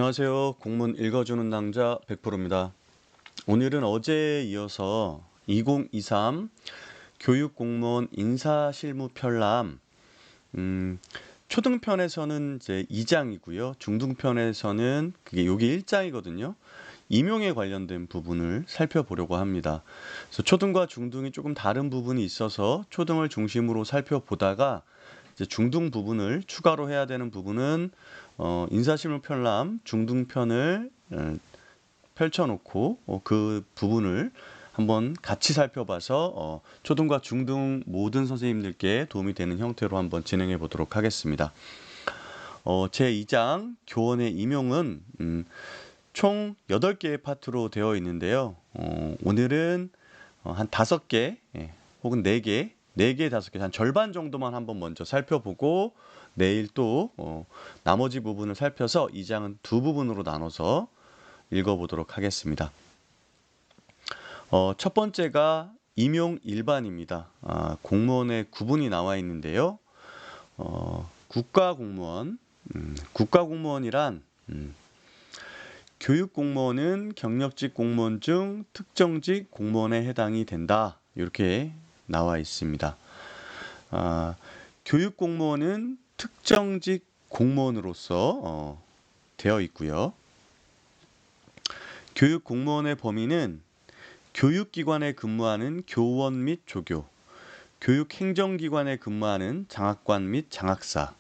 안녕하세요. 공문 읽어주는 낭자 100%입니다. 오늘은 어제에 이어서 2023 교육공무원 인사실무 편람 초등편에서는 이제 2장이고요. 중등편에서는 그게 여기 1장이거든요. 임용에 관련된 부분을 살펴보려고 합니다. 그래서 초등과 중등이 조금 다른 부분이 있어서 초등을 중심으로 살펴보다가 이제 중등 부분을 추가로 해야 되는 부분은 인사실무 편람 중등편을 펼쳐놓고 그 부분을 한번 같이 살펴봐서 초등과 중등 모든 선생님들께 도움이 되는 형태로 한번 진행해 보도록 하겠습니다. 제2장 교원의 임용은 총 8개의 파트로 되어 있는데요. 오늘은 한 5개 혹은 4개, 5개, 한 절반 정도만 한번 먼저 살펴보고 내일 또 나머지 부분을 살펴서 이 장은 두 부분으로 나눠서 읽어보도록 하겠습니다. 첫 번째가 임용 일반입니다. 공무원의 구분이 나와 있는데요. 국가공무원이란 교육공무원은 경력직 공무원 중 특정직 공무원에 해당이 된다. 이렇게 나와 있습니다. 교육공무원은 특정직 공무원으로서 되어 있고요. 교육공무원의 범위는 교육기관에 근무하는 교원 및 조교, 교육행정기관에 근무하는 장학관 및 장학사,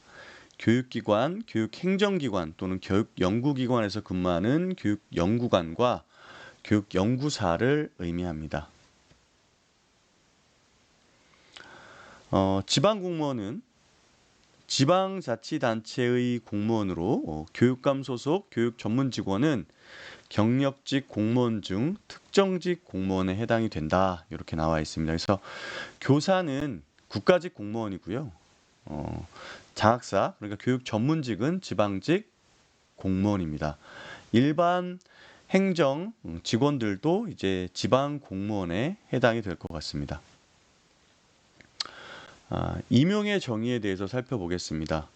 교육기관, 교육행정기관 또는 교육연구기관에서 근무하는 교육연구관과 교육연구사를 의미합니다. 지방공무원은 지방자치단체의 공무원으로 교육감 소속 교육전문직원은 경력직 공무원 중 특정직 공무원에 해당이 된다. 이렇게 나와 있습니다. 그래서 교사는 국가직 공무원이고요. 장학사, 그러니까 교육전문직은 지방직 공무원입니다. 일반 행정 직원들도 이제 지방 공무원에 해당이 될 것 같습니다. 임용의 정의에 대해서 살펴보겠습니다.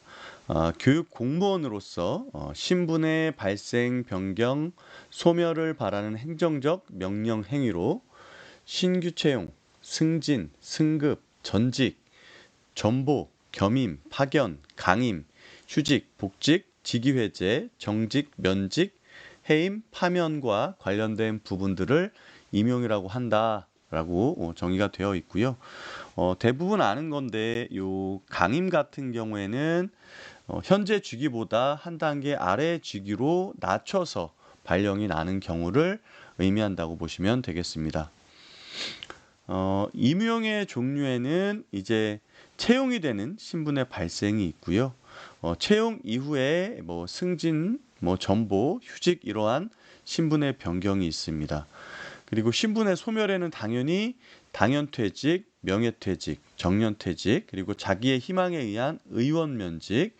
교육 공무원으로서 신분의 발생, 변경, 소멸을 바라는 행정적 명령 행위로 신규 채용, 승진, 승급, 전직, 전보, 겸임, 파견, 강임, 휴직, 복직, 직위해제, 정직, 면직, 해임, 파면과 관련된 부분들을 임용이라고 한다라고 정의가 되어 있고요. 대부분 아는 건데 요 강임 같은 경우에는 현재 직위보다 한 단계 아래 직위로 낮춰서 발령이 나는 경우를 의미한다고 보시면 되겠습니다. 임용의 종류에는 이제 채용이 되는 신분의 발생이 있고요. 채용 이후에 승진, 전보, 휴직 이러한 신분의 변경이 있습니다. 그리고 신분의 소멸에는 당연히 당연퇴직, 명예퇴직, 정년퇴직, 그리고 자기의 희망에 의한 의원면직,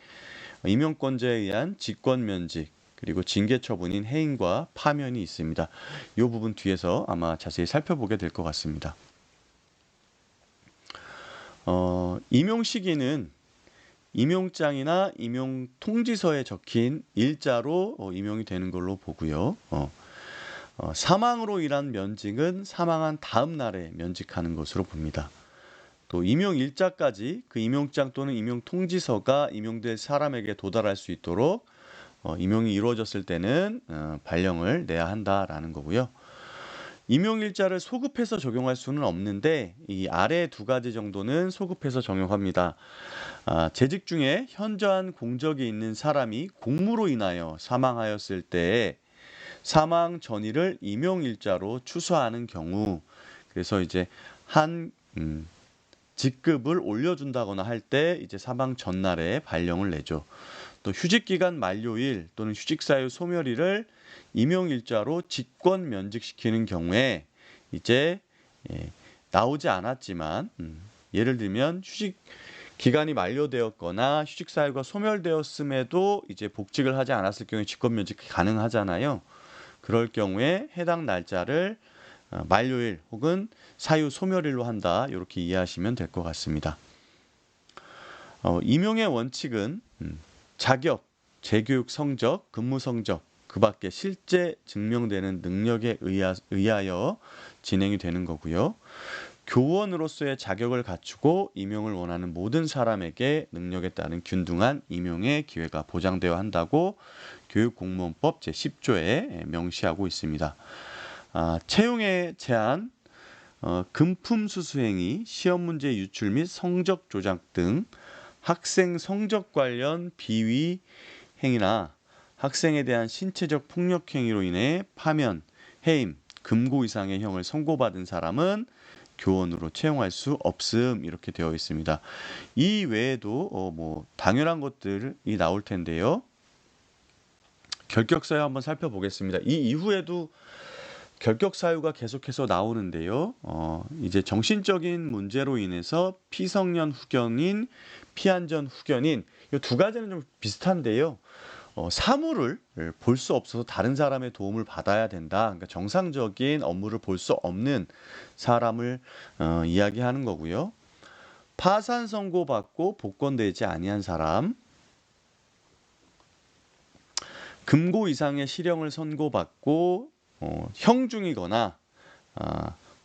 임용권자에 의한 직권면직, 그리고 징계처분인 해임과 파면이 있습니다. 이 부분 뒤에서 아마 자세히 살펴보게 될 것 같습니다. 임용 시기는 임용장이나 임용통지서에 적힌 일자로 임용이 되는 걸로 보고요. 사망으로 인한 면직은 사망한 다음 날에 면직하는 것으로 봅니다. 또 임용일자까지 그 임용장 또는 임용통지서가 임용될 사람에게 도달할 수 있도록 임용이 이루어졌을 때는 발령을 내야 한다라는 거고요. 임용일자를 소급해서 적용할 수는 없는데 이 아래 두 가지 정도는 소급해서 적용합니다. 재직 중에 현저한 공적이 있는 사람이 공무로 인하여 사망하였을 때 사망 전일을 임용일자로 추수하는 경우, 그래서 이제 한 직급을 올려준다거나 할 때 이제 사망 전날에 발령을 내죠. 또 휴직기간 만료일 또는 휴직사유 소멸일을 임용일자로 직권 면직시키는 경우에 이제 나오지 않았지만 예를 들면 휴직 기간이 만료되었거나 휴직 사유가 소멸되었음에도 이제 복직을 하지 않았을 경우에 직권 면직이 가능하잖아요. 그럴 경우에 해당 날짜를 만료일 혹은 사유 소멸일로 한다. 이렇게 이해하시면 될 것 같습니다. 임용의 원칙은 자격, 재교육 성적, 근무 성적, 그 밖에 실제 증명되는 능력에 의하여 진행이 되는 거고요. 교원으로서의 자격을 갖추고 임용을 원하는 모든 사람에게 능력에 따른 균등한 임용의 기회가 보장되어야 한다고 교육공무원법 제10조에 명시하고 있습니다. 채용의 제한, 금품 수수 행위, 시험 문제 유출 및 성적 조작 등 학생 성적 관련 비위 행위나 학생에 대한 신체적 폭력 행위로 인해 파면, 해임, 금고 이상의 형을 선고받은 사람은 교원으로 채용할 수 없음 이렇게 되어 있습니다. 이 외에도 당연한 것들이 나올 텐데요. 결격 사유 한번 살펴보겠습니다. 이 이후에도 결격 사유가 계속해서 나오는데요. 이제 정신적인 문제로 인해서 피성년 후견인, 피안전 후견인 이 두 가지는 좀 비슷한데요. 사물을 볼 수 없어서 다른 사람의 도움을 받아야 된다. 그러니까 정상적인 업무를 볼 수 없는 사람을 이야기하는 거고요. 파산 선고받고 복권되지 아니한 사람, 금고 이상의 실형을 선고받고 형 중이거나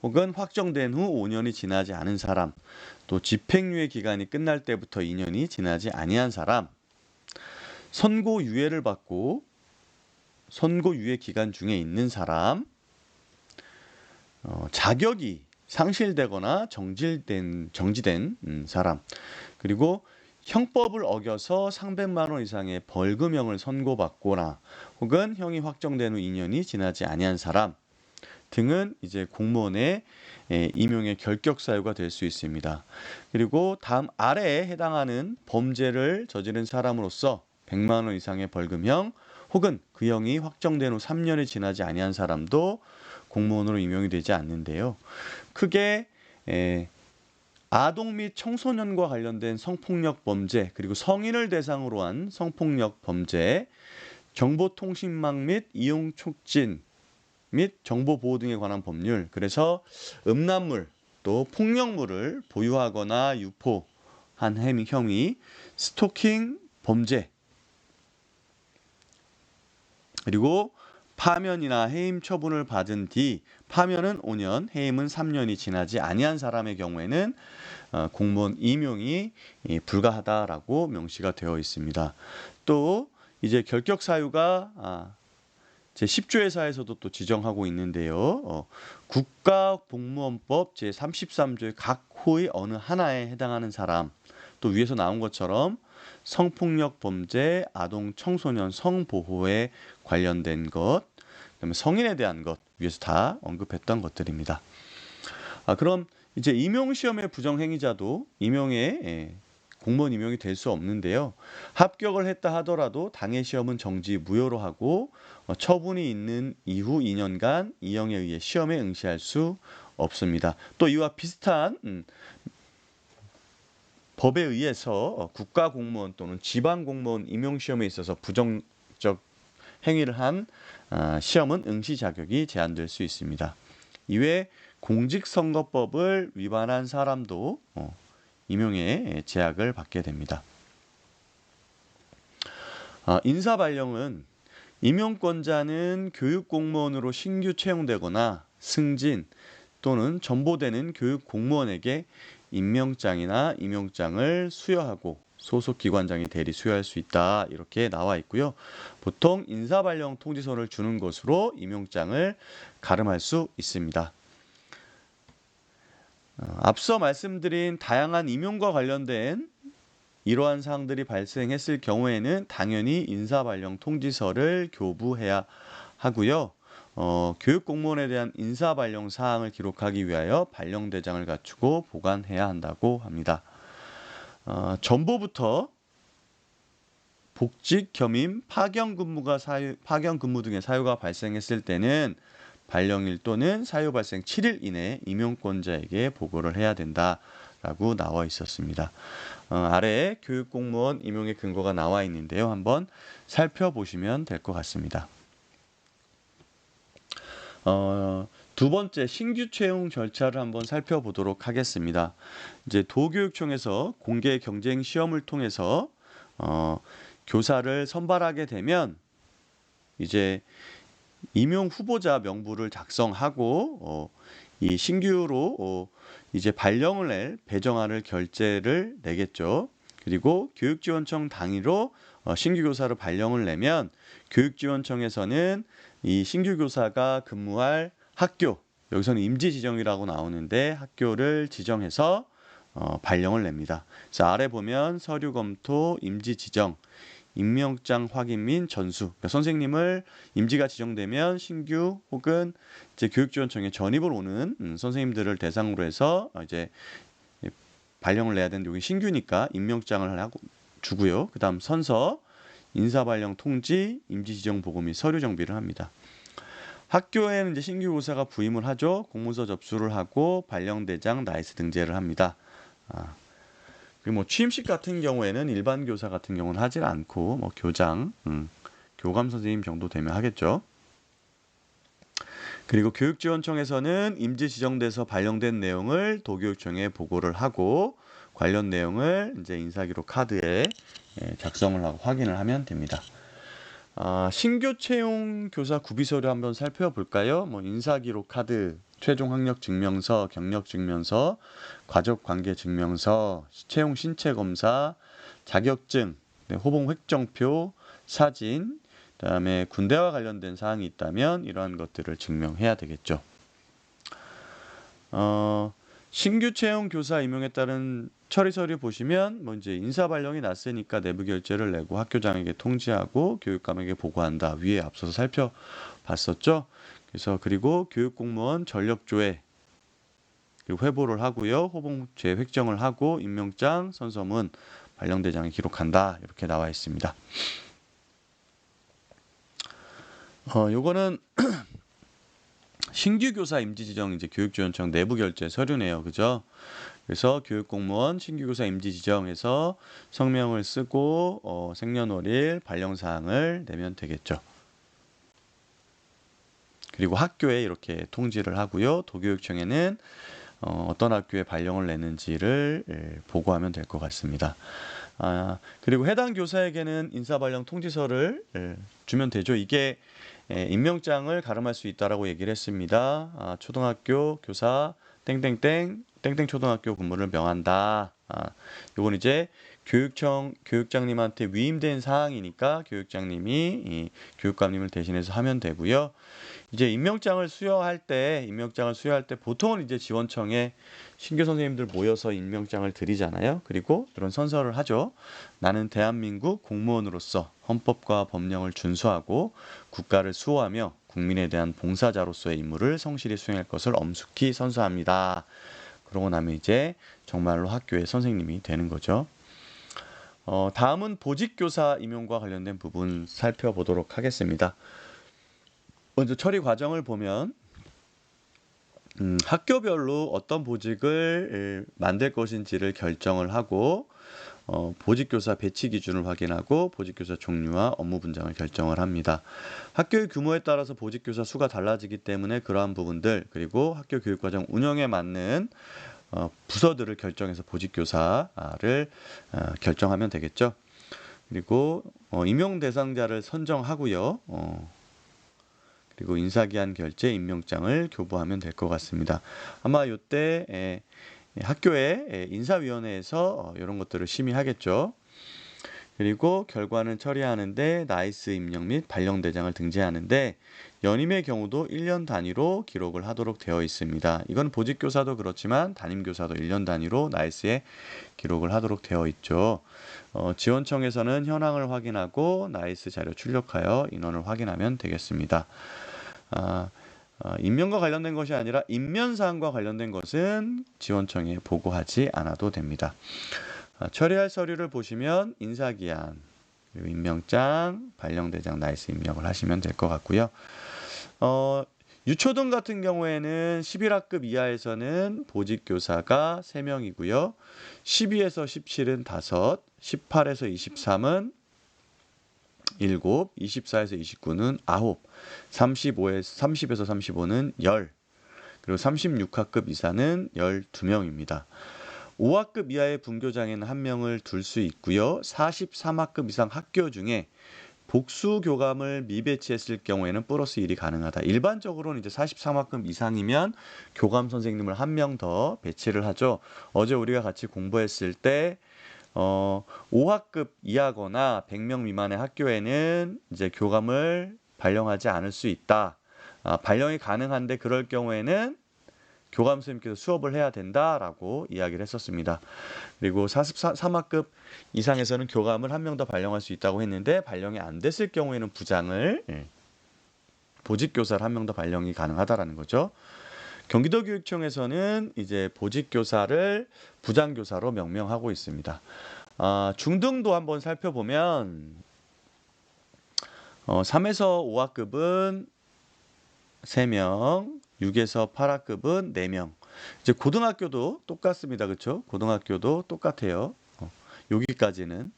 혹은 확정된 후 5년이 지나지 않은 사람, 또 집행유예 기간이 끝날 때부터 2년이 지나지 아니한 사람, 선고유예를 받고 선고유예 기간 중에 있는 사람, 자격이 상실되거나 정지된 사람, 그리고 형법을 어겨서 300만 원 이상의 벌금형을 선고받거나 혹은 형이 확정된 후 2년이 지나지 아니한 사람 등은 이제 공무원의 임용의 결격 사유가 될 수 있습니다. 그리고 다음 아래에 해당하는 범죄를 저지른 사람으로서 100만 원 이상의 벌금형 혹은 그 형이 확정된 후 3년이 지나지 아니한 사람도 공무원으로 임용이 되지 않는데요. 크게 아동 및 청소년과 관련된 성폭력 범죄, 그리고 성인을 대상으로 한 성폭력 범죄, 정보통신망 및 이용 촉진 및 정보보호 등에 관한 법률, 그래서 음란물 또 폭력물을 보유하거나 유포한 혐의, 스토킹 범죄, 그리고 파면이나 해임 처분을 받은 뒤 파면은 5년, 해임은 3년이 지나지 아니한 사람의 경우에는 공무원 임용이 불가하다라고 명시가 되어 있습니다. 또 이제 결격 사유가 제10조에서도 또 지정하고 있는데요. 국가공무원법 제33조의 각 호의 어느 하나에 해당하는 사람, 또 위에서 나온 것처럼 성폭력 범죄, 아동, 청소년 성보호에 관련된 것, 그다음에 성인에 대한 것 위에서 다 언급했던 것들입니다. 그럼 이제 임용시험의 부정행위자도 공무원 임용이 될 수 없는데요. 합격을 했다 하더라도 당해 시험은 정지 무효로 하고 처분이 있는 이후 2년간 이형에 의해 시험에 응시할 수 없습니다. 또 이와 비슷한 법에 의해서 국가공무원 또는 지방공무원 임용시험에 있어서 부정적 행위를 한 시험은 응시 자격이 제한될 수 있습니다. 이외에 공직선거법을 위반한 사람도 임용에 제약을 받게 됩니다. 인사발령은 임용권자는 교육공무원으로 신규 채용되거나 승진 또는 전보되는 교육공무원에게 임명장이나 임용장을 수여하고 소속 기관장이 대리 수여할 수 있다 이렇게 나와 있고요. 보통 인사발령 통지서를 주는 것으로 임용장을 가름할 수 있습니다. 앞서 말씀드린 다양한 임용과 관련된 이러한 사항들이 발생했을 경우에는 당연히 인사발령 통지서를 교부해야 하고요. 교육공무원에 대한 인사발령 사항을 기록하기 위하여 발령대장을 갖추고 보관해야 한다고 합니다. 전보부터 복직, 겸임, 파견 근무 등의 사유가 발생했을 때는 발령일 또는 사유 발생 7일 이내에 임용권자에게 보고를 해야 된다라고 나와 있었습니다. 아래에 교육공무원 임용의 근거가 나와 있는데요. 한번 살펴보시면 될 것 같습니다. 두 번째 신규 채용 절차를 한번 살펴보도록 하겠습니다. 이제 도교육청에서 공개 경쟁 시험을 통해서 교사를 선발하게 되면 이제 임용 후보자 명부를 작성하고 이 신규로 이제 발령을 낼 배정안을 결재를 내겠죠. 그리고 교육지원청 당위로 신규 교사를 발령을 내면 교육지원청에서는 이 신규 교사가 근무할 학교, 여기서는 임지 지정이라고 나오는데 학교를 지정해서 발령을 냅니다. 그래서 아래 보면 서류 검토, 임지 지정, 임명장 확인 및 전수. 그러니까 선생님을 임지가 지정되면 신규 혹은 이제 교육지원청에 전입을 오는 선생님들을 대상으로 해서 이제 발령을 내야 되는데 여기 신규니까 임명장을 하고 주고요. 그다음 선서, 인사 발령 통지, 임지 지정 보고 및 서류 정비를 합니다. 학교에는 이제 신규 교사가 부임을 하죠. 공문서 접수를 하고 발령대장 나이스 등재를 합니다. 그리고 뭐 취임식 같은 경우에는 일반 교사 같은 경우는 하질 않고 뭐 교장, 교감 선생님 정도 되면 하겠죠. 그리고 교육지원청에서는 임지 지정돼서 발령된 내용을 도교육청에 보고를 하고 관련 내용을 이제 인사기록 카드에 작성을 하고 확인을 하면 됩니다. 신규 채용 교사 구비서류 한번 살펴볼까요? 뭐 인사기록 카드, 최종 학력 증명서, 경력 증명서, 과적 관계 증명서, 채용 신체 검사, 자격증, 호봉 획정표, 사진, 그다음에 군대와 관련된 사항이 있다면 이러한 것들을 증명해야 되겠죠. 신규 채용 교사 임용에 따른 처리 서류 보시면 뭐 이제 인사 발령이 났으니까 내부 결재를 내고 학교장에게 통지하고 교육감에게 보고한다. 위에 앞서서 살펴봤었죠. 그래서 그리고 교육공무원 전력조회 그리고 회보를 하고요. 호봉제 획정을 하고 임명장, 선서문, 발령대장에 기록한다. 이렇게 나와 있습니다. 요거는 신규 교사 임지 지정 이제 교육지원청 내부 결재 서류네요. 그죠? 그래서 교육공무원 신규 교사 임지 지정에서 성명을 쓰고 생년월일, 발령사항을 내면 되겠죠. 그리고 학교에 이렇게 통지를 하고요. 도교육청에는 어떤 학교에 발령을 내는지를 보고하면 될 것 같습니다. 그리고 해당 교사에게는 인사발령 통지서를 주면 되죠. 이게 임명장을 가름할 수 있다라고 얘기를 했습니다. 초등학교 교사 땡땡땡 초등학교 근무를 명한다. 요건 이제 교육장님한테 위임된 사항이니까 교육장님이 이 교육감님을 대신해서 하면 되고요. 이제 임명장을 수여할 때 보통은 이제 지원청에 신규 선생님들 모여서 임명장을 드리잖아요. 그리고 이런 선서를 하죠. 나는 대한민국 공무원으로서 헌법과 법령을 준수하고 국가를 수호하며 국민에 대한 봉사자로서의 임무를 성실히 수행할 것을 엄숙히 선서합니다. 그러고 나면 이제 정말로 학교의 선생님이 되는 거죠. 다음은 보직교사 임용과 관련된 부분 살펴보도록 하겠습니다. 먼저 처리 과정을 보면 학교별로 어떤 보직을 만들 것인지를 결정을 하고 보직교사 배치 기준을 확인하고 보직교사 종류와 업무 분장을 결정을 합니다. 학교의 규모에 따라서 보직교사 수가 달라지기 때문에 그러한 부분들 그리고 학교 교육과정 운영에 맞는 부서들을 결정해서 보직교사를 결정하면 되겠죠. 그리고 임용 대상자를 선정하고요. 그리고 인사기한 결재 임명장을 교부하면 될 것 같습니다. 아마 이때 학교의 인사위원회에서 이런 것들을 심의하겠죠. 그리고 결과는 처리하는데 나이스 임명 및 발령대장을 등재하는데 연임의 경우도 1년 단위로 기록을 하도록 되어 있습니다. 이건 보직교사도 그렇지만 담임교사도 1년 단위로 나이스에 기록을 하도록 되어 있죠. 지원청에서는 현황을 확인하고 나이스 자료 출력하여 인원을 확인하면 되겠습니다. 임명과 관련된 것이 아니라 임면사항과 관련된 것은 지원청에 보고하지 않아도 됩니다. 처리할 서류를 보시면 인사기한, 그리고 임명장, 발령대장, 나이스 입력을 하시면 될 것 같고요. 유초등 같은 경우에는 11학급 이하에서는 보직교사가 3명이고요. 12에서 17은 5, 18에서 23은 7, 24에서 29는 9, 30에서 35는 10, 그리고 36학급 이사는 12명입니다. 5학급 이하의 분교장에는 1명을 둘 수 있고요. 43학급 이상 학교 중에 복수 교감을 미배치했을 경우에는 플러스 1이 가능하다. 일반적으로는 이제 43학급 이상이면 교감 선생님을 한 명 더 배치를 하죠. 어제 우리가 같이 공부했을 때 5학급 이하거나 100명 미만의 학교에는 이제 교감을 발령하지 않을 수 있다. 발령이 가능한데 그럴 경우에는 교감 선생님께서 수업을 해야 된다라고 이야기를 했었습니다. 그리고 43학급 이상에서는 교감을 한 명 더 발령할 수 있다고 했는데 발령이 안 됐을 경우에는 부장을 보직교사를 한 명 더 발령이 가능하다라는 거죠. 경기도교육청에서는 이제 보직교사를 부장교사로 명명하고 있습니다. 중등도 한번 살펴보면 3에서 5학급은 3명, 6에서 8학급은 4명. 이제 고등학교도 똑같습니다. 그렇죠? 고등학교도 똑같아요. 여기까지는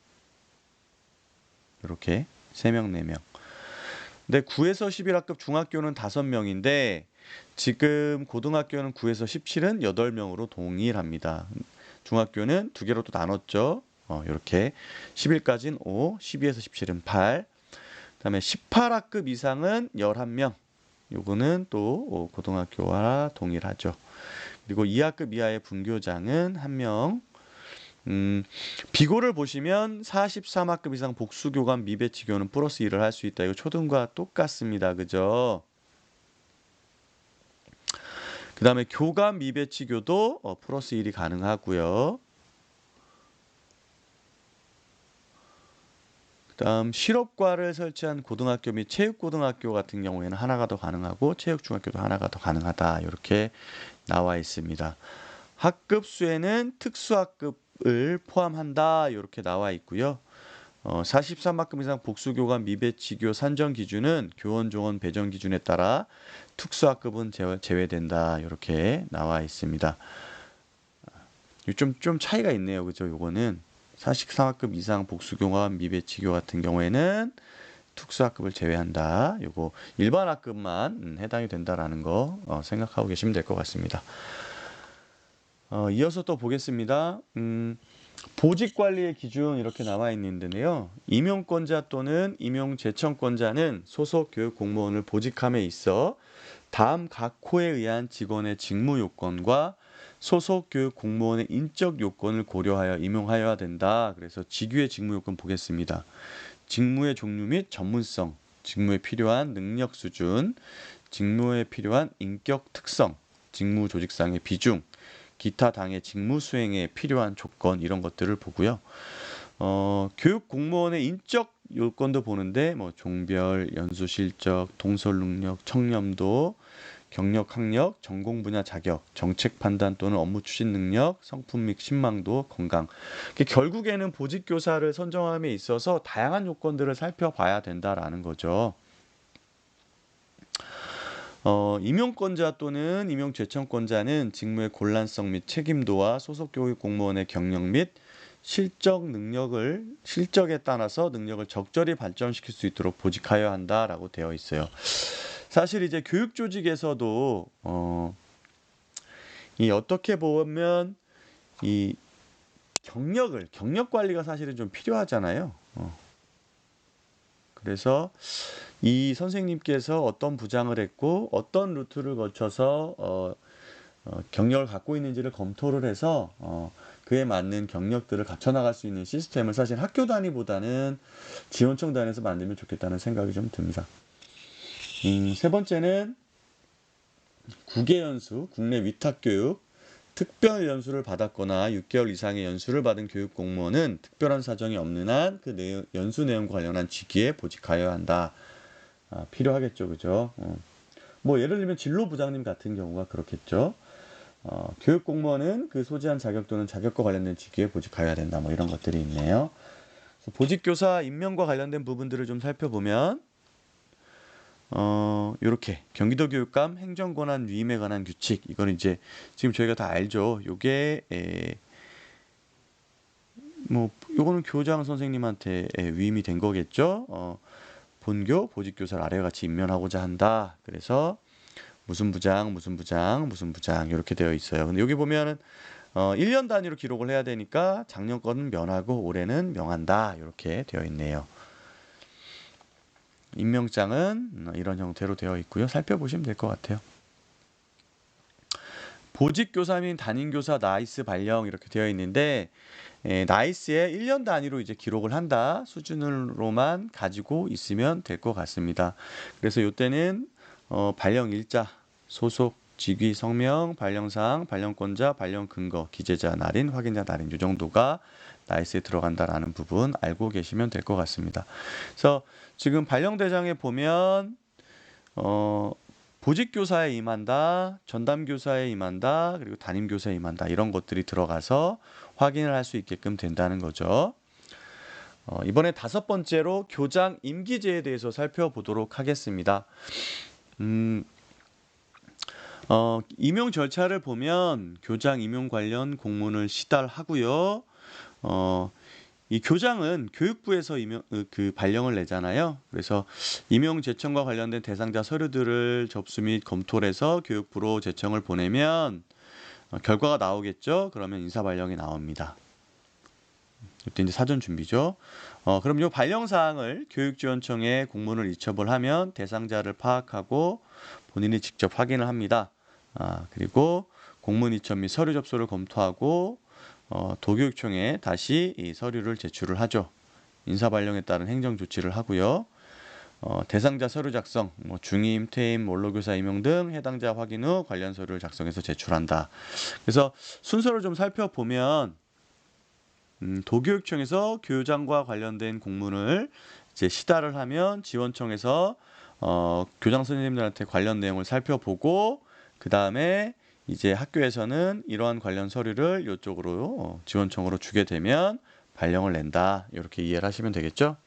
이렇게 3명, 4명. 근데 9에서 11학급 중학교는 5명인데 지금 고등학교는 9에서 17은 8명으로 동일합니다. 중학교는 두 개로 또 나눴죠. 이렇게 11까지는 5, 12에서 17은 8. 그다음에 18학급 이상은 11명. 요거는 또 고등학교와 동일하죠. 그리고 2학급 이하의 분교장은 1명. 비고를 보시면 43학급 이상 복수교감 미배치교는 플러스 1을 할 수 있다. 이거 초등과 똑같습니다. 그죠? 그 다음에 교감 미배치교도 플러스 1이 가능하고요. 그 다음 실업과를 설치한 고등학교 및 체육고등학교 같은 경우에는 하나가 더 가능하고 체육중학교도 하나가 더 가능하다. 이렇게 나와 있습니다. 학급 수에는 특수학급을 포함한다. 이렇게 나와 있고요. 43학급 이상 복수교감 미배치교 산정 기준은 교원 종원 배정 기준에 따라 특수학급은 제외된다. 이렇게 나와 있습니다. 좀 차이가 있네요. 그죠? 요거는 43학급 이상 복수교감 미배치교 같은 경우에는 특수학급을 제외한다. 요거 일반 학급만 해당이 된다라는 거 생각하고 계시면 될 것 같습니다. 이어서 또 보겠습니다. 보직관리의 기준 이렇게 나와 있는데요. 임용권자 또는 임용제청권자는 소속 교육공무원을 보직함에 있어 다음 각 호에 의한 직원의 직무 요건과 소속 교육공무원의 인적 요건을 고려하여 임용하여야 된다. 그래서 직위의 직무 요건 보겠습니다. 직무의 종류 및 전문성, 직무에 필요한 능력 수준, 직무에 필요한 인격 특성, 직무 조직상의 비중, 기타 당의 직무 수행에 필요한 조건 이런 것들을 보고요. 교육 공무원의 인적 요건도 보는데 뭐 종별, 연수 실적, 동설 능력, 청렴도, 경력 학력, 전공 분야 자격, 정책 판단 또는 업무 추진 능력, 성품 및 신망도, 건강. 결국에는 보직 교사를 선정함에 있어서 다양한 요건들을 살펴봐야 된다라는 거죠. 임용권자 또는 임용제청권자는 직무의 곤란성 및 책임도와 소속 교육 공무원의 경력 및 실적에 따라서 능력을 적절히 발전시킬 수 있도록 보직하여야 한다라고 되어 있어요. 사실 이제 교육 조직에서도 이 어떻게 보면 이 경력 관리가 사실은 좀 필요하잖아요. 그래서 이 선생님께서 어떤 부장을 했고 어떤 루트를 거쳐서 경력을 갖고 있는지를 검토를 해서 그에 맞는 경력들을 갖춰 나갈 수 있는 시스템을 사실 학교 단위보다는 지원청 단위에서 만들면 좋겠다는 생각이 좀 듭니다. 세 번째는 국외연수, 국내 위탁교육, 특별 연수를 받았거나 6개월 이상의 연수를 받은 교육 공무원은 특별한 사정이 없는 한 그 연수 내용과 관련한 직위에 보직하여야 한다. 필요하겠죠, 그죠? 뭐 예를 들면 진로부장님 같은 경우가 그렇겠죠. 교육 공무원은 그 소지한 자격 또는 자격과 관련된 직위에 보직하여야 된다. 뭐 이런 것들이 있네요. 보직교사 임명과 관련된 부분들을 좀 살펴보면 요렇게 경기도 교육감 행정권한 위임에 관한 규칙 이건 이제 지금 저희가 다 알죠. 요게 뭐 요거는 교장 선생님한테 위임이 된 거겠죠. 본교 보직교사를 아래와 같이 임명하고자 한다. 그래서 무슨 부장 이렇게 되어 있어요. 근데 여기 보면은 1년 단위로 기록을 해야 되니까 작년 거는 면하고 올해는 명한다. 이렇게 되어 있네요. 임명장은 이런 형태로 되어 있고요. 살펴보시면 될 것 같아요. 보직교사 및 담임교사 나이스 발령 이렇게 되어 있는데 나이스에 1년 단위로 이제 기록을 한다 수준으로만 가지고 있으면 될 것 같습니다. 그래서 이때는 발령 일자, 소속, 직위, 성명, 발령사항, 발령권자, 발령 근거, 기재자 날인, 확인자 날인 이 정도가 나이스에 들어간다라는 부분 알고 계시면 될 것 같습니다. 그래서 지금 발령대장에 보면 보직교사에 임한다, 전담교사에 임한다, 그리고 담임교사에 임한다 이런 것들이 들어가서 확인을 할 수 있게끔 된다는 거죠. 이번에 5번째로 교장 임기제에 대해서 살펴보도록 하겠습니다. 임용 절차를 보면 교장 임용 관련 공문을 시달하고요. 이 교장은 교육부에서 발령을 내잖아요. 그래서 임용 제청과 관련된 대상자 서류들을 접수 및 검토를 해서 교육부로 제청을 보내면 결과가 나오겠죠. 그러면 인사 발령이 나옵니다. 이때 이제 사전 준비죠. 그럼 이 발령 사항을 교육지원청에 공문을 이첩을 하면 대상자를 파악하고 본인이 직접 확인을 합니다. 그리고 공문 이첩 및 서류 접수를 검토하고 도교육청에 다시 이 서류를 제출을 하죠. 인사 발령에 따른 행정 조치를 하고요. 대상자 서류 작성, 중임, 퇴임, 원로교사 임용 등 해당자 확인 후 관련 서류를 작성해서 제출한다. 그래서 순서를 좀 살펴보면 도교육청에서 교장과 관련된 공문을 이제 시달을 하면 지원청에서 교장 선생님들한테 관련 내용을 살펴보고 그 다음에 이제 학교에서는 이러한 관련 서류를 이쪽으로 지원청으로 주게 되면 발령을 낸다. 이렇게 이해를 하시면 되겠죠?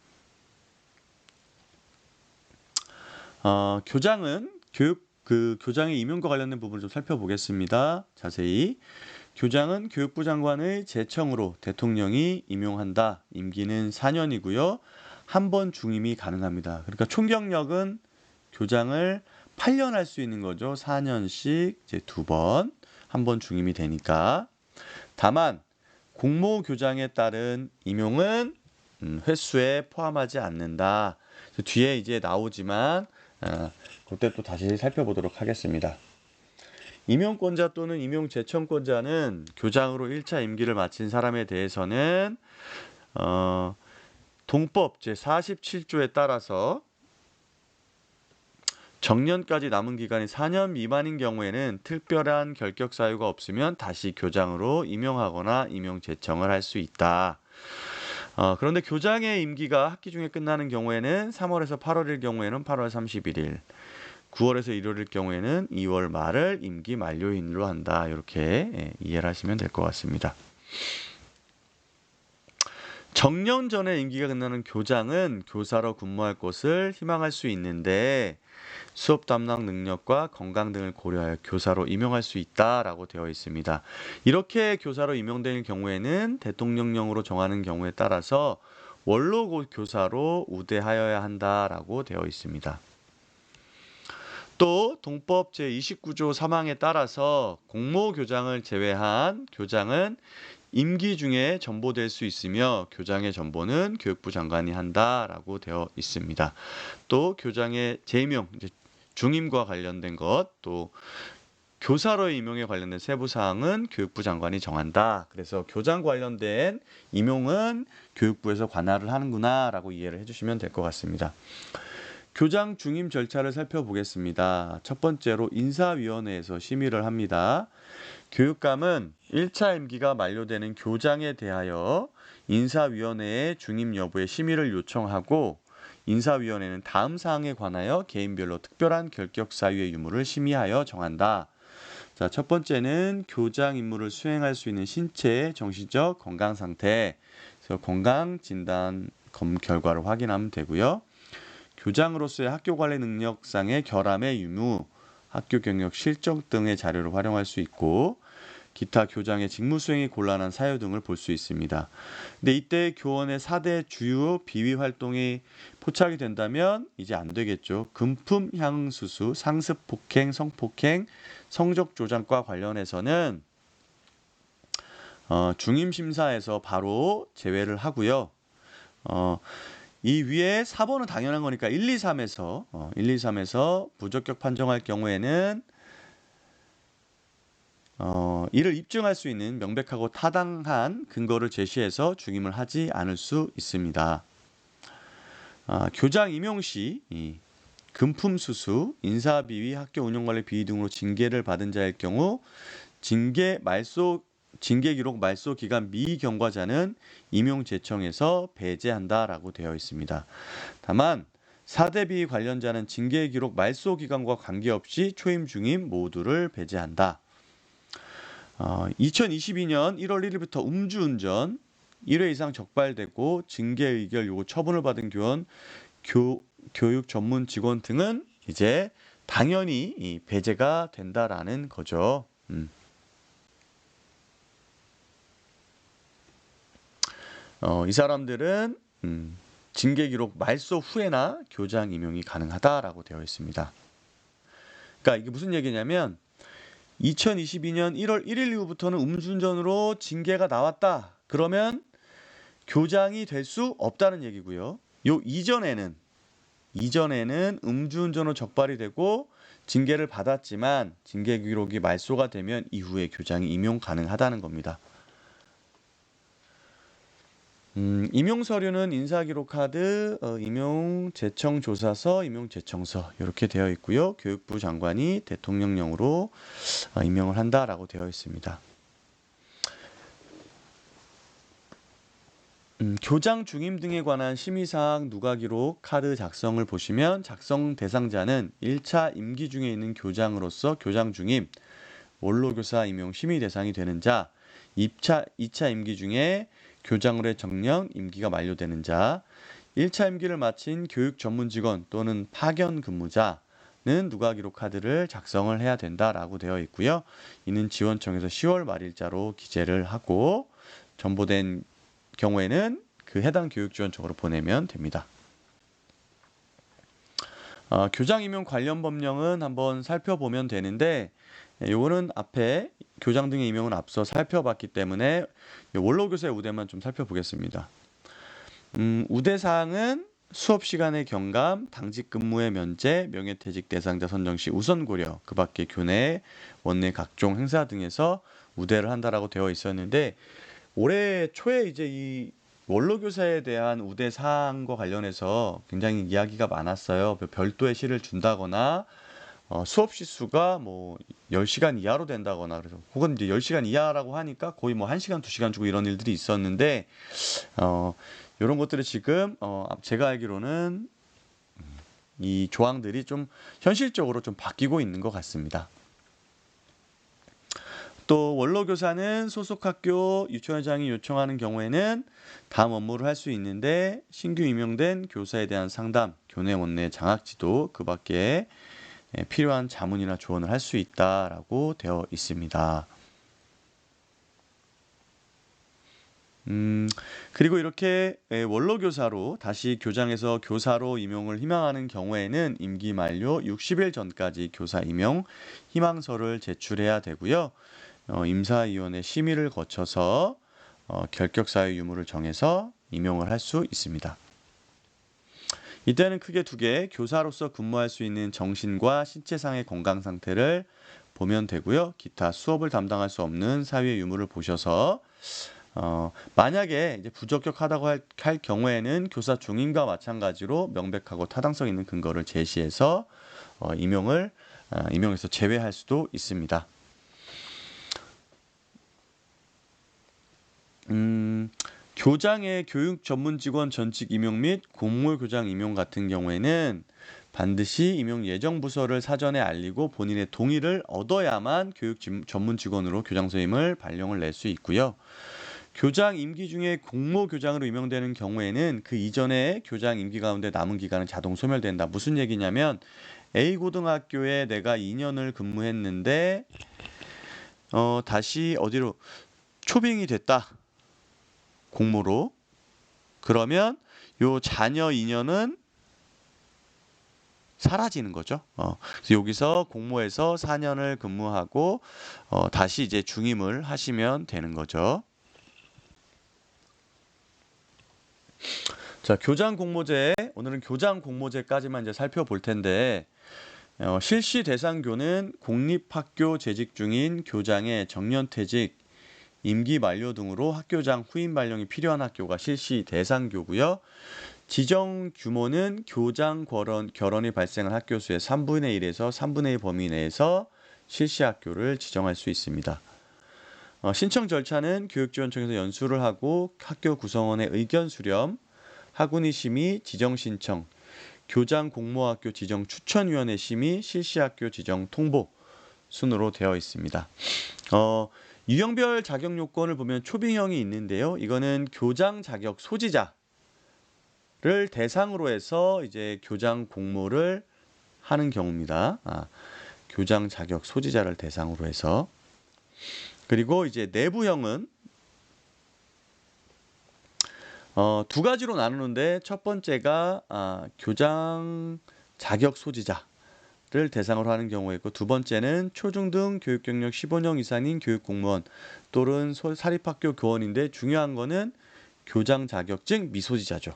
교장은 교장의 임용과 관련된 부분을 좀 살펴보겠습니다. 자세히. 교장은 교육부 장관의 제청으로 대통령이 임용한다. 임기는 4년이고요. 한 번 중임이 가능합니다. 그러니까 총 경력은 교장을 8년 할 수 있는 거죠. 4년씩 이제 2번, 한 번 중임이 되니까. 다만 공모 교장에 따른 임용은 횟수에 포함하지 않는다. 뒤에 이제 나오지만 그때 또 다시 살펴보도록 하겠습니다. 임용권자 또는 임용제청권자는 교장으로 1차 임기를 마친 사람에 대해서는 동법 제47조에 따라서 정년까지 남은 기간이 4년 미만인 경우에는 특별한 결격 사유가 없으면 다시 교장으로 임용하거나 임용제청을 할 수 있다. 그런데 교장의 임기가 학기 중에 끝나는 경우에는 3월에서 8월일 경우에는 8월 31일, 9월에서 1월일 경우에는 2월 말을 임기 만료일로 한다. 이렇게 이해를 하시면 될 것 같습니다. 정년 전에 임기가 끝나는 교장은 교사로 근무할 것을 희망할 수 있는데 수업 담당 능력과 건강 등을 고려하여 교사로 임용할 수 있다라고 되어 있습니다. 이렇게 교사로 임용될 경우에는 대통령령으로 정하는 경우에 따라서 원로 교사로 우대하여야 한다라고 되어 있습니다. 또 동법 제29조 3항에 따라서 공모교장을 제외한 교장은 임기 중에 전보될 수 있으며 교장의 전보는 교육부 장관이 한다라고 되어 있습니다. 또 교장의 재임용, 중임과 관련된 것, 또 교사로 임용에 관련된 세부 사항은 교육부 장관이 정한다. 그래서 교장 관련된 임용은 교육부에서 관할을 하는구나라고 이해를 해주시면 될 것 같습니다. 교장 중임 절차를 살펴보겠습니다. 첫 번째로 인사위원회에서 심의를 합니다. 교육감은 1차 임기가 만료되는 교장에 대하여 인사위원회의 중임 여부의 심의를 요청하고 인사위원회는 다음 사항에 관하여 개인별로 특별한 결격 사유의 유무를 심의하여 정한다. 자, 첫 번째는 교장 임무를 수행할 수 있는 신체, 정신적 건강 상태, 그래서 건강 진단 결과를 확인하면 되고요. 교장으로서의 학교 관리 능력상의 결함의 유무, 학교 경력 실적 등의 자료를 활용할 수 있고 기타 교장의 직무 수행이 곤란한 사유 등을 볼 수 있습니다. 근데 이때 교원의 4대 주요 비위 활동이 포착이 된다면 이제 안 되겠죠. 금품 향수수, 상습 폭행, 성폭행, 성적 조작과 관련해서는 중임 심사에서 바로 제외를 하고요. 이 위에 4번은 당연한 거니까 1, 2, 3에서 부적격 판정할 경우에는 이를 입증할 수 있는 명백하고 타당한 근거를 제시해서 중임을 하지 않을 수 있습니다. 교장 임용 시 금품수수, 인사비위, 학교 운영관리 비위 등으로 징계를 받은 자일 경우 징계 기록 말소 기간 미경과자는 임용 제청에서 배제한다라고 되어 있습니다. 다만 사대비위 관련자는 징계 기록 말소 기간과 관계없이 초임 중임 모두를 배제한다. 2022년 1월 1일부터 음주운전 1회 이상 적발되고 징계 의결 요구 처분을 받은 교원, 교육 전문 직원 등은 이제 당연히 이 배제가 된다라는 거죠. 이 사람들은 징계 기록 말소 후에나 교장 임용이 가능하다라고 되어 있습니다. 그러니까 이게 무슨 얘기냐면 2022년 1월 1일 이후부터는 음주운전으로 징계가 나왔다. 그러면 교장이 될 수 없다는 얘기고요. 요 이전에는 음주운전으로 적발이 되고 징계를 받았지만 징계 기록이 말소가 되면 이후에 교장이 임용 가능하다는 겁니다. 임용 서류는 인사기록카드, 임용 제청조사서, 임용 제청서 이렇게 되어 있고요. 교육부 장관이 대통령령으로 임명을 한다라고 되어 있습니다. 교장 중임 등에 관한 심의사항 누가기록 카드 작성을 보시면 작성 대상자는 1차 임기 중에 있는 교장으로서 교장 중임, 원로교사 임용 심의 대상이 되는 자, 2차 임기 중에 교장으로의 정령 임기가 만료되는 자, 1차 임기를 마친 교육 전문 직원 또는 파견 근무자는 누가기록 카드를 작성을 해야 된다라고 되어 있고요. 이는 지원청에서 10월 말일자로 기재를 하고 전보된 경우에는 그 해당 교육지원청으로 보내면 됩니다. 교장 임용 관련 법령은 한번 살펴보면 되는데 요거는 앞에 교장 등의 임용은 앞서 살펴봤기 때문에 원로교사의 우대만 좀 살펴보겠습니다. 우대사항은 수업 시간의 경감, 당직 근무의 면제, 명예퇴직 대상자 선정 시 우선 고려, 그 밖에 교내, 원내 각종 행사 등에서 우대를 한다라고 되어 있었는데 올해 초에 이제 이 원로교사에 대한 우대 사항과 관련해서 굉장히 이야기가 많았어요. 별도의 시를 준다거나 수업 시수가 뭐 10시간 이하로 된다거나 그래서 혹은 이제 10시간 이하라고 하니까 거의 뭐 1시간, 2시간 주고 이런 일들이 있었는데 이런 것들이 지금 제가 알기로는 이 조항들이 좀 현실적으로 좀 바뀌고 있는 것 같습니다. 또 원로교사는 소속 학교 유치원장이 요청하는 경우에는 다음 업무를 할 수 있는데 신규 임명된 교사에 대한 상담, 교내 원내 장학 지도, 그 밖에 필요한 자문이나 조언을 할 수 있다라고 되어 있습니다. 그리고 이렇게 원로교사로 다시 교장에서 교사로 임용을 희망하는 경우에는 임기 만료 60일 전까지 교사 임용 희망서를 제출해야 되고요. 임사위원회 심의를 거쳐서 결격 사유 유무를 정해서 임용을 할 수 있습니다. 이때는 크게 두 개, 교사로서 근무할 수 있는 정신과 신체상의 건강 상태를 보면 되고요. 기타 수업을 담당할 수 없는 사유의 유무를 보셔서 만약에 이제 부적격하다고 할 경우에는 교사 중임과 마찬가지로 명백하고 타당성 있는 근거를 제시해서 임용에서 제외할 수도 있습니다. 교장의 교육 전문 직원 전직 임용 및 공모 교장 임용 같은 경우에는 반드시 임용 예정 부서를 사전에 알리고 본인의 동의를 얻어야만 교육 전문 직원으로 교장 선임을 발령을 낼 수 있고요. 교장 임기 중에 공모 교장으로 임명되는 경우에는 그 이전에 교장 임기 가운데 남은 기간은 자동 소멸된다. 무슨 얘기냐면 A 고등학교에 내가 2년을 근무했는데 다시 어디로 초빙이 됐다. 공모로. 그러면 요 자녀 2년은 사라지는 거죠. 그래서 여기서 공모에서 4년을 근무하고 다시 이제 중임을 하시면 되는 거죠. 자, 교장 공모제. 오늘은 교장 공모제까지만 이제 살펴볼 텐데, 실시 대상교는 공립학교 재직 중인 교장의 정년퇴직, 임기 만료 등으로 학교장 후임 발령이 필요한 학교가 실시 대상교고요. 지정 규모는 교장 결원이 발생한 학교 수의 3분의 1에서 3분의 1 범위 내에서 실시 학교를 지정할 수 있습니다. 신청 절차는 교육지원청에서 연수를 하고 학교 구성원의 의견 수렴, 학운위 심의, 지정 신청, 교장 공모학교 지정 추천위원회 심의, 실시학교 지정 통보 순으로 되어 있습니다. 유형별 자격 요건을 보면 초빙형이 있는데요. 이거는 교장 자격 소지자를 대상으로 해서 이제 교장 공모를 하는 경우입니다. 교장 자격 소지자를 대상으로 해서. 그리고 이제 내부형은 두 가지로 나누는데, 첫 번째가 교장 자격 소지자를 대상으로 하는 경우에 있고, 두 번째는 초중등 교육 경력 15년 이상인 교육 공무원 또는 사립학교 교원인데, 중요한 거는 교장 자격증 미소지자죠.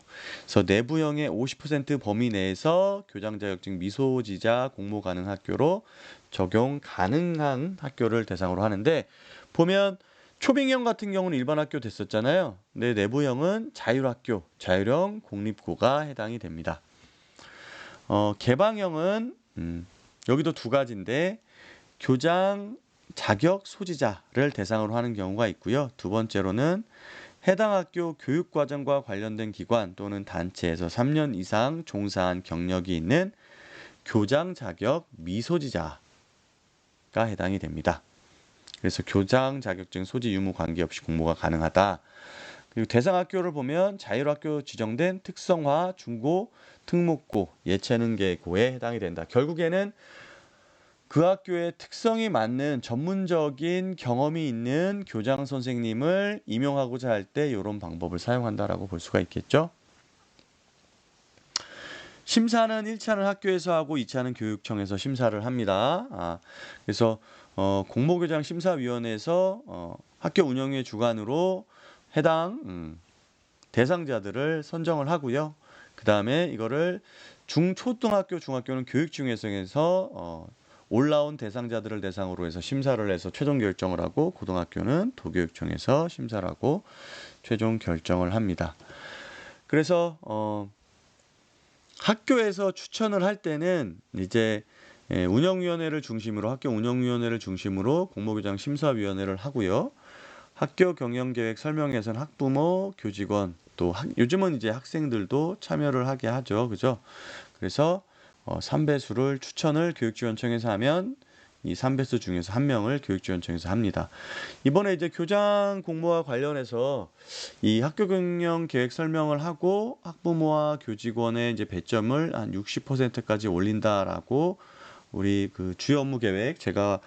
그래서 내부형의 50% 범위 내에서 교장 자격증 미소지자 공모 가능 학교로 적용 가능한 학교를 대상으로 하는데, 보면 초빙형 같은 경우는 일반 학교 됐었잖아요. 근데 내부형은 자율학교, 자율형 공립고가 해당이 됩니다. 개방형은 여기도 두 가지인데, 교장 자격 소지자를 대상으로 하는 경우가 있고요. 두 번째로는 해당 학교 교육과정과 관련된 기관 또는 단체에서 3년 이상 종사한 경력이 있는 교장 자격 미소지자가 해당이 됩니다. 그래서 교장 자격증 소지 유무 관계없이 공모가 가능하다. 그리고 대상 학교를 보면 자율학교 지정된 특성화 중고 특목고 예체능계고에 해당이 된다. 결국에는 그 학교의 특성이 맞는 전문적인 경험이 있는 교장 선생님을 임용하고자 할 때 이런 방법을 사용한다라고 볼 수가 있겠죠. 심사는 1차는 학교에서 하고 2차는 교육청에서 심사를 합니다. 그래서 공모교장 심사위원회에서 학교 운영의 주관으로 해당 대상자들을 선정을 하고요. 그 다음에 이거를 중초등학교, 중학교는 교육중개성에서 올라온 대상자들을 대상으로 해서 심사를 해서 최종 결정을 하고, 고등학교는 도교육청에서 심사를 하고 최종 결정을 합니다. 그래서 학교에서 추천을 할 때는 이제 운영위원회를 중심으로, 학교 운영위원회를 중심으로 공모교장 심사위원회를 하고요. 학교 경영계획 설명회에서는 학부모, 교직원, 또 요즘은 이제 학생들도 참여를 하게 하죠. 그죠? 그래서 3배수를 추천을 교육지원청에서 하면 이 3배수 중에서 한 명을 교육지원청에서 합니다. 이번에 이제 교장 공모와 관련해서 이 학교 경영 계획 설명을 하고 학부모와 교직원의 이제 배점을 한 60%까지 올린다라고 우리 그 주요 업무 계획 제가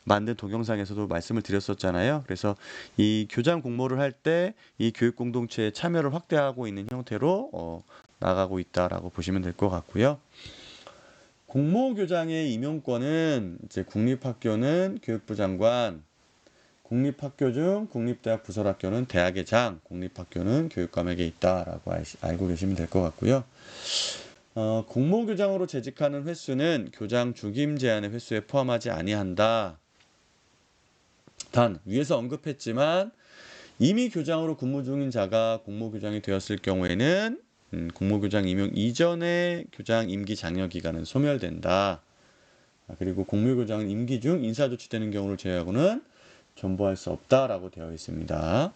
만든 동영상에서도 말씀을 드렸었잖아요. 그래서 이 교장 공모를 할 때 이 교육 공동체의 참여를 확대하고 있는 형태로 나가고 있다라고 보시면 될 것 같고요. 공모교장의 임용권은 이제 국립학교는 교육부 장관, 공립학교 중 국립대학 부설학교는 대학의 장, 공립학교는 교육감에게 있다라고 알고 계시면 될 것 같고요. 공모교장으로 재직하는 횟수는 교장 중임 제한의 횟수에 포함하지 아니한다. 단 위에서 언급했지만 이미 교장으로 근무 중인 자가 공모교장이 되었을 경우에는 공모교장 임용 이전의 교장 임기 장려 기간은 소멸된다. 그리고 공모교장은 임기 중 인사 조치되는 경우를 제외하고는 전부할 수 없다라고 되어 있습니다.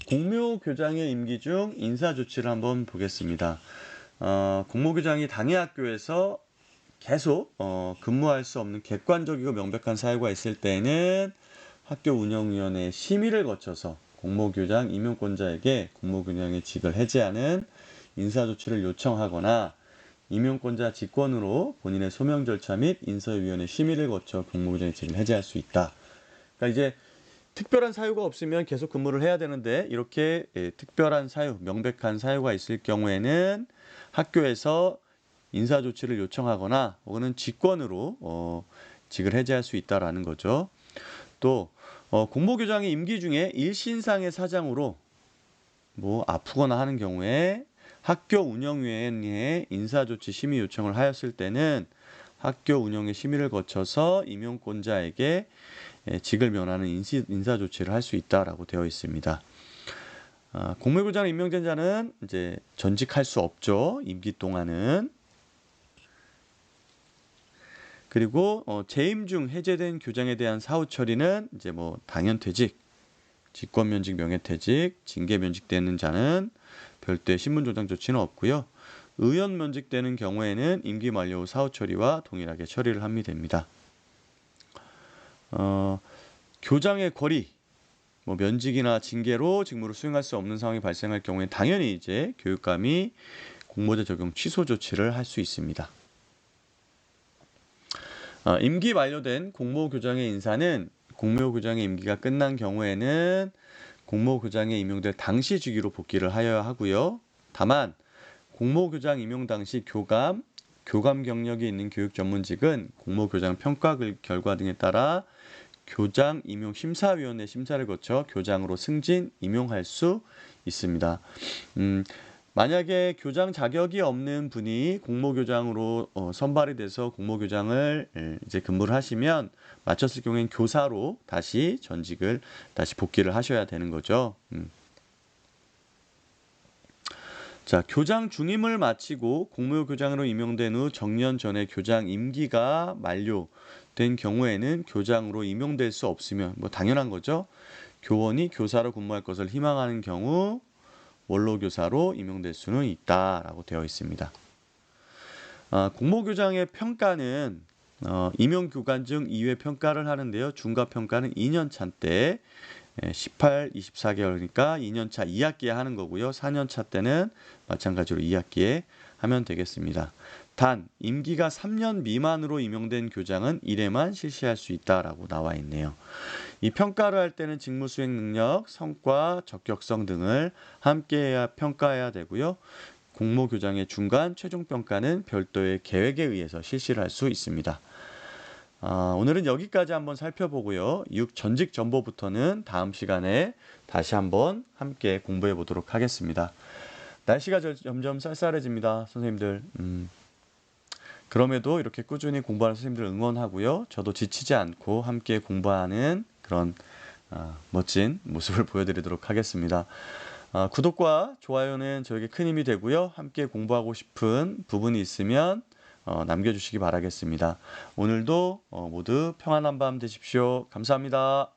공모교장의 임기 중 인사 조치를 한번 보겠습니다. 공모교장이 당해 학교에서 계속 근무할 수 없는 객관적이고 명백한 사유가 있을 때에는 학교 운영위원회의 심의를 거쳐서 공모교장 임용권자에게 공모교장의 직을 해제하는 인사조치를 요청하거나 임용권자 직권으로 본인의 소명 절차 및 인사위원회 심의를 거쳐 공모교장의 직을 해제할 수 있다. 그러니까 이제 특별한 사유가 없으면 계속 근무를 해야 되는데, 이렇게 특별한 사유, 명백한 사유가 있을 경우에는 학교에서 인사조치를 요청하거나 혹은 직권으로 직을 해제할 수 있다라는 거죠. 또 공모교장의 임기 중에 일신상의 사장으로 뭐 아프거나 하는 경우에 학교 운영위원회에 인사조치 심의 요청을 하였을 때는 학교 운영의 심의를 거쳐서 임용권자에게 직을 면하는 인사조치를 할 수 있다라고 되어 있습니다. 공모교장 임명된 자는 이제 전직할 수 없죠. 임기 동안은. 그리고 재임 중 해제된 교장에 대한 사후 처리는 이제 뭐 당연퇴직, 직권면직, 명예퇴직, 징계 면직되는 자는 별도의 신분조장 조치는 없고요. 의원 면직되는 경우에는 임기 만료 후 사후 처리와 동일하게 처리를 하면 됩니다. 교장의 권리, 뭐 면직이나 징계로 직무를 수행할 수 없는 상황이 발생할 경우에 당연히 이제 교육감이 공모제 적용 취소 조치를 할 수 있습니다. 임기 만료된 공모교장의 인사는 공모교장의 임기가 끝난 경우에는 공모교장에 임용될 당시 직위로 복귀를 하여야 하고요. 다만 공모교장 임용 당시 교감 경력이 있는 교육 전문직은 공모교장 평가 결과 등에 따라 교장 임용 심사위원회 심사를 거쳐 교장으로 승진 임용할 수 있습니다. 만약에 교장 자격이 없는 분이 공모교장으로 선발이 돼서 공모교장을 이제 근무를 하시면 마쳤을 경우엔 교사로 다시 전직을 다시 복귀를 하셔야 되는 거죠. 자, 교장 중임을 마치고 공모교장으로 임용된 후 정년 전에 교장 임기가 만료된 경우에는 교장으로 임용될 수 없으면 뭐 당연한 거죠. 교원이 교사로 근무할 것을 희망하는 경우 원로교사로 임용될 수는 있다라고 되어 있습니다. 공모교장의 평가는 임용교관 중 2회 평가를 하는데요. 중과평가는 2년차 때 18, 24개월이니까 2년차 2학기에 하는 거고요. 4년차 때는 마찬가지로 2학기에 하면 되겠습니다. 단 임기가 3년 미만으로 임용된 교장은 1회만 실시할 수 있다라고 나와 있네요. 이 평가를 할 때는 직무 수행 능력, 성과, 적격성 등을 함께 평가해야 되고요. 공모교장의 중간 최종 평가는 별도의 계획에 의해서 실시를 할 수 있습니다. 오늘은 여기까지 한번 살펴보고요. 6 전직 정보부터는 다음 시간에 다시 한번 함께 공부해 보도록 하겠습니다. 날씨가 점점 쌀쌀해집니다. 선생님들. 그럼에도 이렇게 꾸준히 공부하는 선생님들 응원하고요. 저도 지치지 않고 함께 공부하는 그런 멋진 모습을 보여드리도록 하겠습니다. 구독과 좋아요는 저에게 큰 힘이 되고요. 함께 공부하고 싶은 부분이 있으면 남겨주시기 바라겠습니다. 오늘도 모두 평안한 밤 되십시오. 감사합니다.